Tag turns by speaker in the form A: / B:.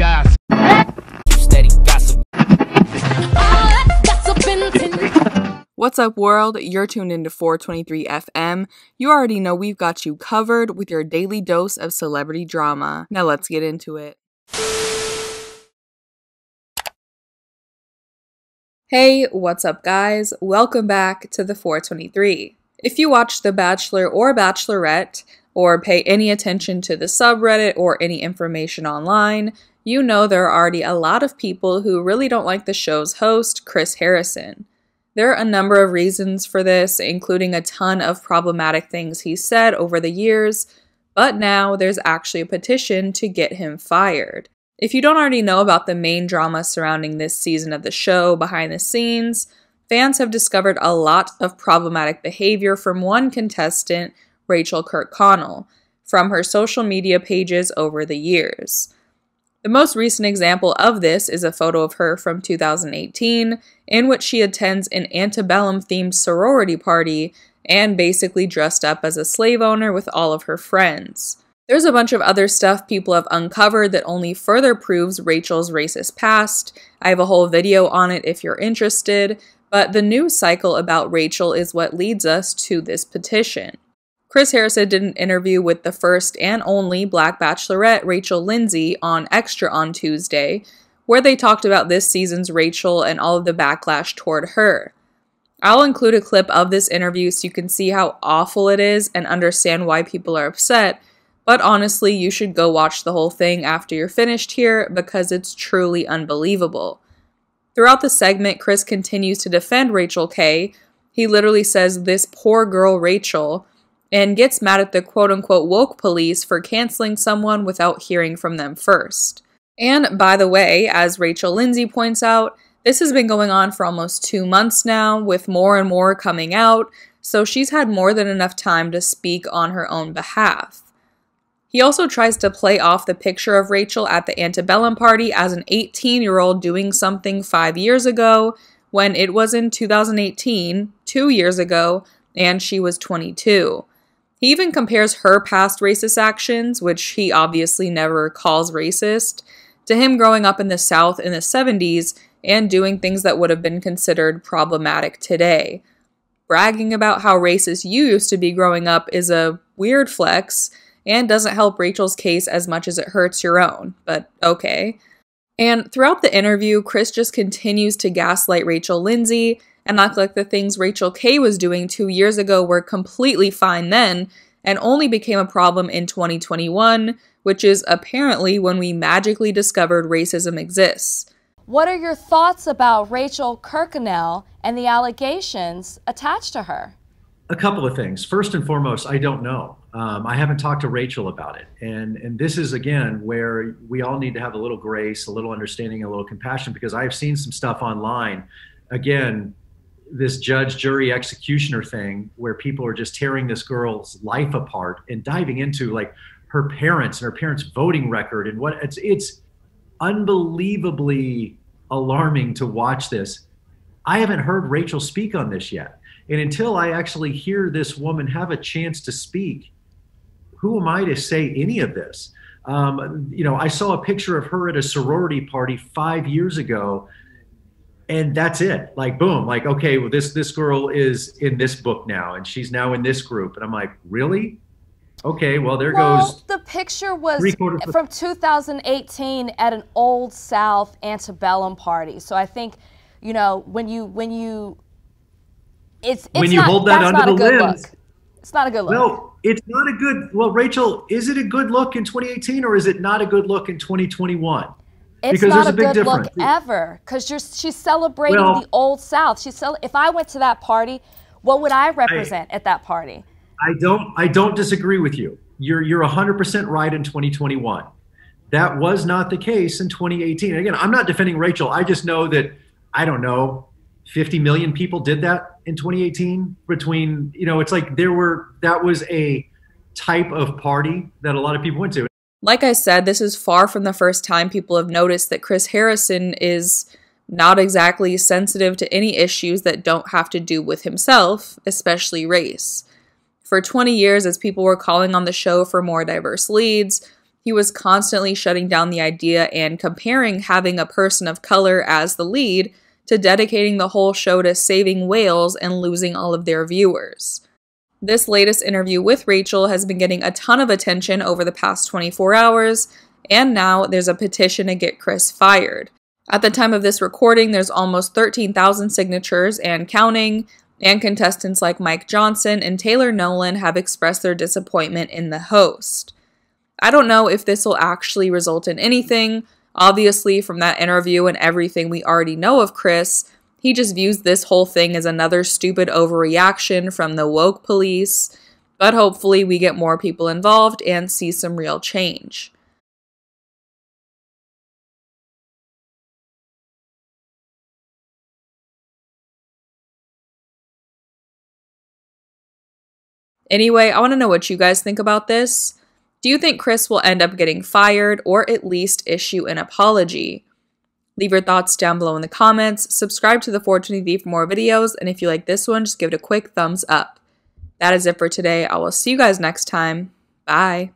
A: gossip. Steady gossip.
B: What's up, world? You're tuned into 423 FM. You already know we've got you covered with your daily dose of celebrity drama. Now let's get into it. Hey, what's up, guys? Welcome back to the 423. If you watch The Bachelor or Bachelorette, or pay any attention to the subreddit or any information online, you know there are already a lot of people who really don't like the show's host, Chris Harrison. There are a number of reasons for this, including a ton of problematic things he said over the years, but now there's actually a petition to get him fired. If you don't already know about the main drama surrounding this season of the show behind the scenes, fans have discovered a lot of problematic behavior from one contestant, Rachael Kirkconnell, from her social media pages over the years. The most recent example of this is a photo of her from 2018, in which she attends an antebellum-themed sorority party and basically dressed up as a slave owner with all of her friends. There's a bunch of other stuff people have uncovered that only further proves Rachel's racist past. I have a whole video on it if you're interested, but the news cycle about Rachel is what leads us to this petition. Chris Harrison did an interview with the first and only Black Bachelorette, Rachel Lindsay, on Extra on Tuesday, where they talked about this season's Rachel and all of the backlash toward her. I'll include a clip of this interview so you can see how awful it is and understand why people are upset, but honestly, you should go watch the whole thing after you're finished here because it's truly unbelievable. Throughout the segment, Chris continues to defend Rachel K. He literally says, "This poor girl Rachel," and gets mad at the quote-unquote woke police for canceling someone without hearing from them first. And by the way, as Rachel Lindsay points out, this has been going on for almost 2 months now, with more and more coming out, so she's had more than enough time to speak on her own behalf. He also tries to play off the picture of Rachel at the antebellum party as an 18-year-old doing something 5 years ago, when it was in 2018, 2 years ago, and she was 22. He even compares her past racist actions, which he obviously never calls racist, to him growing up in the South in the 70s and doing things that would have been considered problematic today. Bragging about how racist you used to be growing up is a weird flex and doesn't help Rachel's case as much as it hurts your own, but okay. And throughout the interview, Chris just continues to gaslight Rachel Lindsay and act like the things Rachel K was doing 2 years ago were completely fine then and only became a problem in 2021, which is apparently when we magically discovered racism exists.
C: What are your thoughts about Rachael Kirkconnell and the allegations attached to her?
D: A couple of things. First and foremost, I don't know. I haven't talked to Rachel about it. And this is, again, where we all need to have a little grace, a little understanding, a little compassion, because I've seen some stuff online. Again, this judge, jury, executioner thing where people are just tearing this girl's life apart and diving into like her parents and her parents' voting record and what it's unbelievably alarming to watch this. I haven't heard Rachel speak on this yet. And until I actually hear this woman have a chance to speak, who am I to say any of this? I saw a picture of her at a sorority party 5 years ago. And that's it. Like, boom, like, okay, well, this girl is in this book now, and she's now in this group. And I'm like, really? Okay, well, there goes.
C: The picture was from 2018 at an Old South antebellum party. So I think, when you
D: hold that under the lens,
C: it's not a good look.
D: No, it's not a good. Well, Rachel, is it a good look in 2018 or is it not a good look in 2021?
C: It's
D: because
C: not a
D: big
C: good
D: difference.
C: Look ever, because she's celebrating the Old South. If I went to that party, what would I represent at that party?
D: I don't disagree with you. You're 100% right in 2021. That was not the case in 2018. Again, I'm not defending Rachel. I just know that, I don't know, 50 million people did that in 2018 between, it's like that was a type of party that a lot of people went to.
B: Like I said, this is far from the first time people have noticed that Chris Harrison is not exactly sensitive to any issues that don't have to do with himself, especially race. For 20 years, as people were calling on the show for more diverse leads, He was constantly shutting down the idea and comparing having a person of color as the lead to dedicating the whole show to saving whales and losing all of their viewers. This latest interview with Rachel has been getting a ton of attention over the past 24 hours, and now there's a petition to get Chris fired. At the time of this recording, there's almost 13,000 signatures and counting, and contestants like Mike Johnson and Taylor Nolan have expressed their disappointment in the host. I don't know if this will actually result in anything. Obviously, from that interview and everything we already know of Chris, he just views this whole thing as another stupid overreaction from the woke police, but hopefully we get more people involved and see some real change. Anyway, I want to know what you guys think about this. Do you think Chris will end up getting fired or at least issue an apology? Leave your thoughts down below in the comments, subscribe to the 420V for more videos, and if you like this one, just give it a quick thumbs up. That is it for today. I will see you guys next time. Bye.